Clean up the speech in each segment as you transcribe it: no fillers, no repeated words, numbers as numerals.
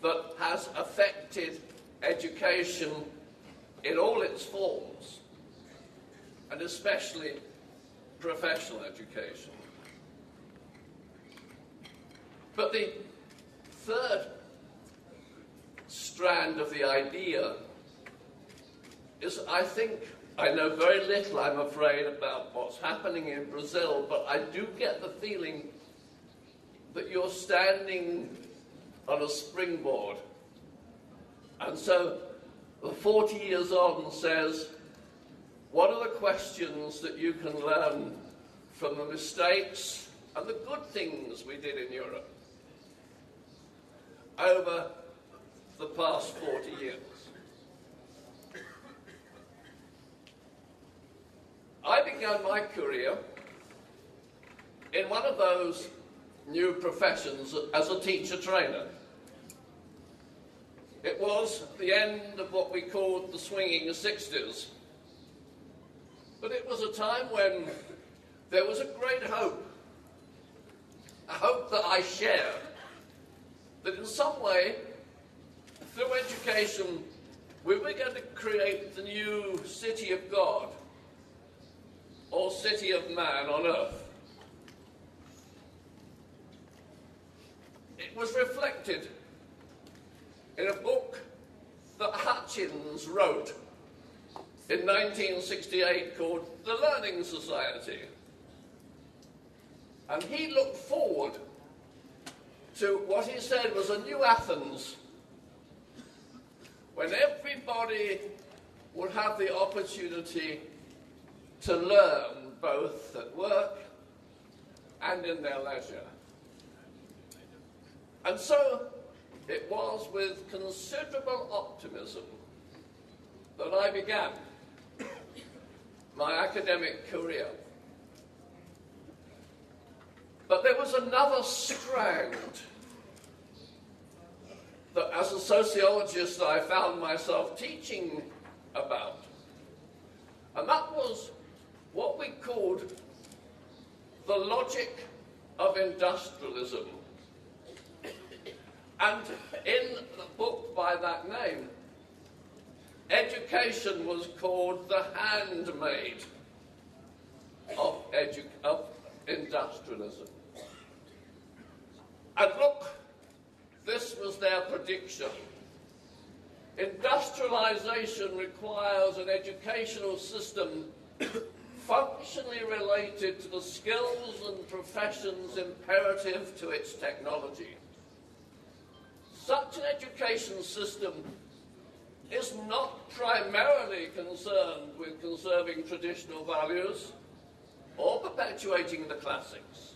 that has affected education in all its forms, and especially professional education. But the third strand of the idea is, I know very little, I'm afraid, about what's happening in Brazil, but I do get the feeling that you're standing on a springboard. And so the 40 years on says, what are the questions that you can learn from the mistakes and the good things we did in Europe over the past 40 years? I began my career in one of those new professions as a teacher trainer. It was the end of what we called the swinging 60s. But it was a time when there was a great hope, a hope that I shared, that in some way, through education, we were going to create the new city of God, or city of man on earth. It was reflected in a book that Hutchins wrote in 1968 called The Learning Society. And he looked forward to what he said was a new Athens, when everybody would have the opportunity to learn both at work and in their leisure. And so it was with considerable optimism that I began my academic career. But there was another strand that, as a sociologist, I found myself teaching about. And that was what we called the logic of industrialism. And in the book by that name, education was called the handmaid of industrialism. And look, this was their prediction. Industrialization requires an educational system functionally related to the skills and professions imperative to its technology. Such an education system is not primarily concerned with conserving traditional values or perpetuating the classics.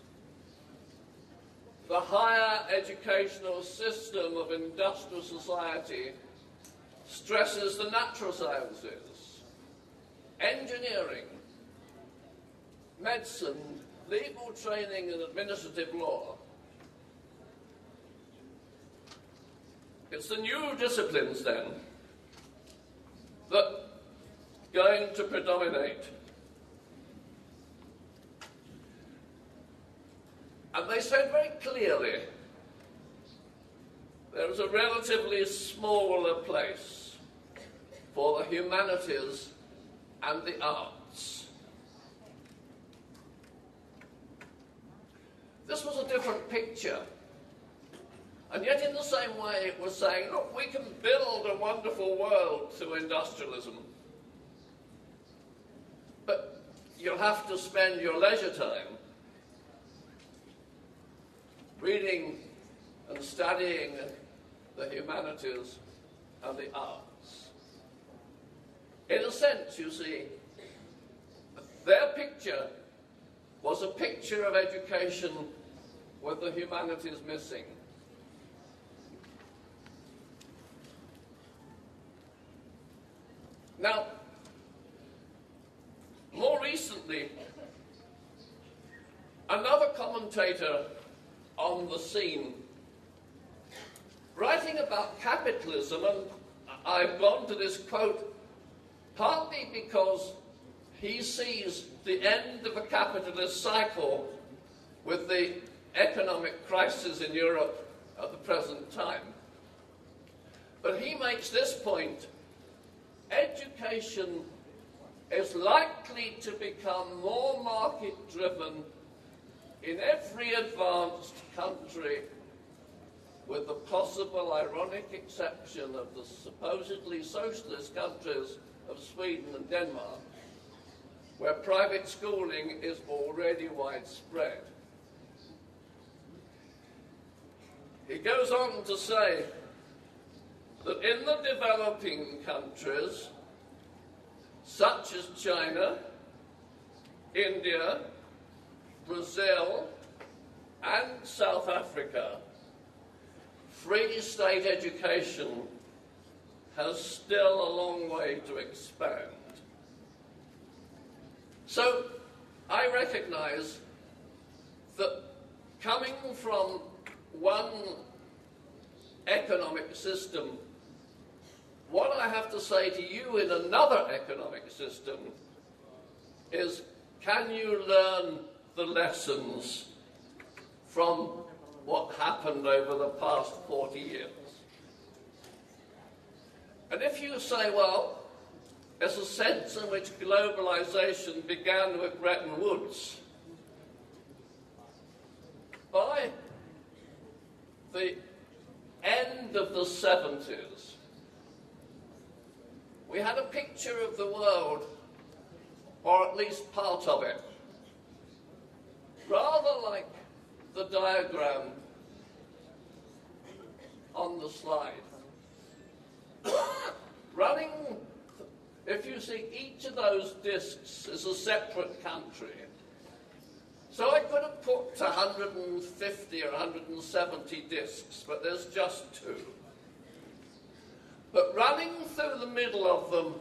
The higher educational system of industrial society stresses the natural sciences, engineering, medicine, legal training and administrative law. It's the new disciplines, then, that are going to predominate. And they said very clearly, there is a relatively smaller place for the humanities and the arts. This was a different picture. And yet in the same way it was saying, look, we can build a wonderful world through industrialism. But you'll have to spend your leisure time reading and studying the humanities and the arts. In a sense, you see, their picture was a picture of education with the humanities missing. Now, more recently, another commentator on the scene, writing about capitalism, and I've gone to this quote partly because he sees the end of a capitalist cycle with the economic crisis in Europe at the present time. But he makes this point: education is likely to become more market-driven in every advanced country, with the possible ironic exception of the supposedly socialist countries of Sweden and Denmark, where private schooling is already widespread. He goes on to say that in the developing countries, such as China, India, Brazil, and South Africa, free state education has still a long way to expand. So I recognize that coming from one economic system, what I have to say to you in another economic system is, can you learn the lessons from what happened over the past 40 years? And if you say, well, there's a sense in which globalization began with Bretton Woods, by the end of the 70s, we had a picture of the world, or at least part of it, rather like the diagram on the slide. Running, if you see, each of those discs is a separate country. So I could have put 150 or 170 discs, but there's just 2. But running through the middle of them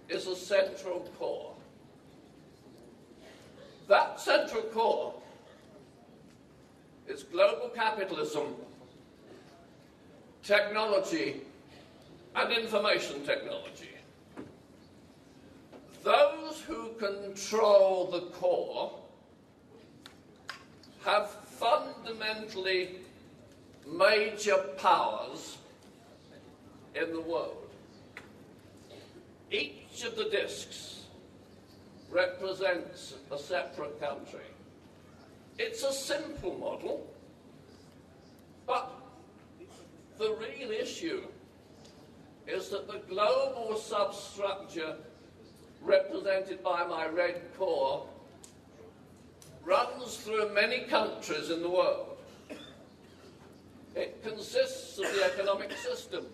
is a central core. That central core is global capitalism, technology, and information technology. Those who control the core have fundamentally major powers in the world. Each of the discs represents a separate country. It's a simple model, but the real issue is that the global substructure represented by my red core runs through many countries in the world. It consists of the economic system,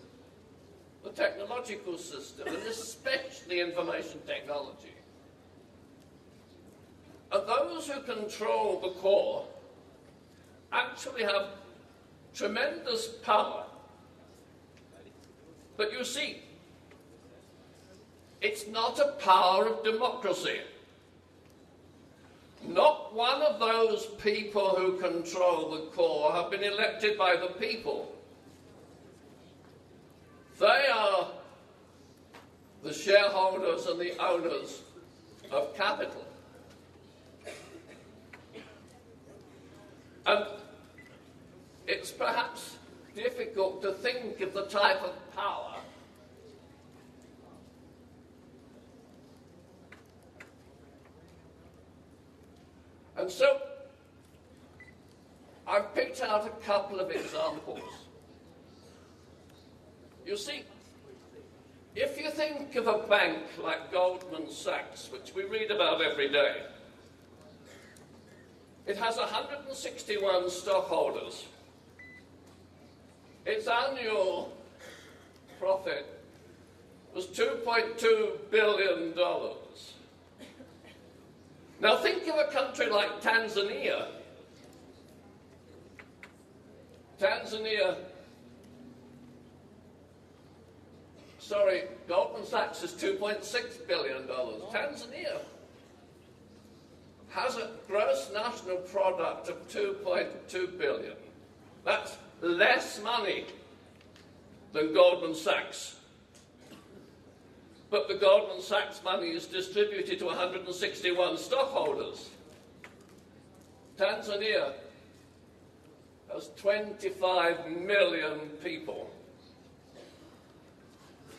the technological system, and especially information technology. And those who control the core actually have tremendous power. But you see, it's not a power of democracy. Not one of those people who control the core have been elected by the people. They are the shareholders and the owners of capital. And it's perhaps difficult to think of the type of power and so I've picked out a couple of examples. You see, if you think of a bank like Goldman Sachs, which we read about every day, it has 161 stockholders. Its annual profit was $2.2 billion. Now think of a country like Tanzania. Goldman Sachs is $2.6 billion. Tanzania has a gross national product of $2.2 billion. That's less money than Goldman Sachs. But the Goldman Sachs money is distributed to 161 stockholders. Tanzania has 25 million people.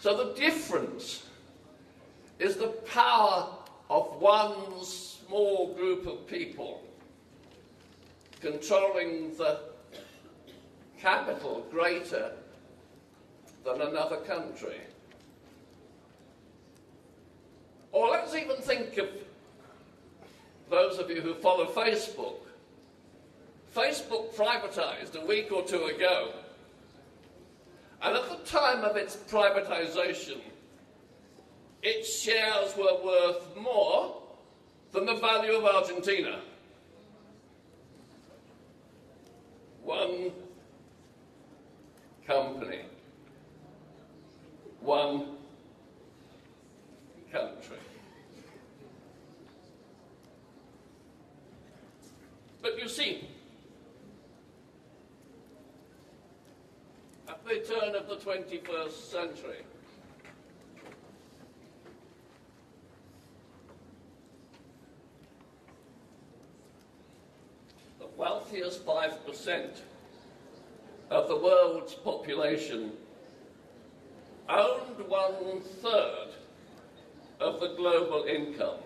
So the difference is the power of one small group of people controlling the capital greater than another country. Or let's even think of those of you who follow Facebook. Facebook privatized a week or two ago, and at the time of its privatization, its shares were worth more than the value of Argentina. One company, one country. But you see, at the turn of the 21st century, the wealthiest 5% of the world's population owned 1/3 of the global income,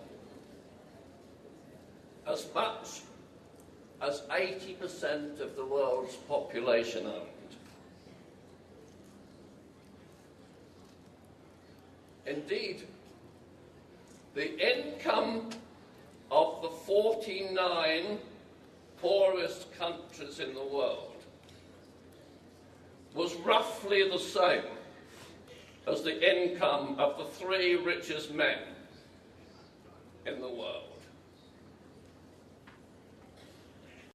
as much as 80% of the world's population owned. Indeed, the income of the 49 poorest countries in the world was roughly the same as the income of the 3 richest men in the world.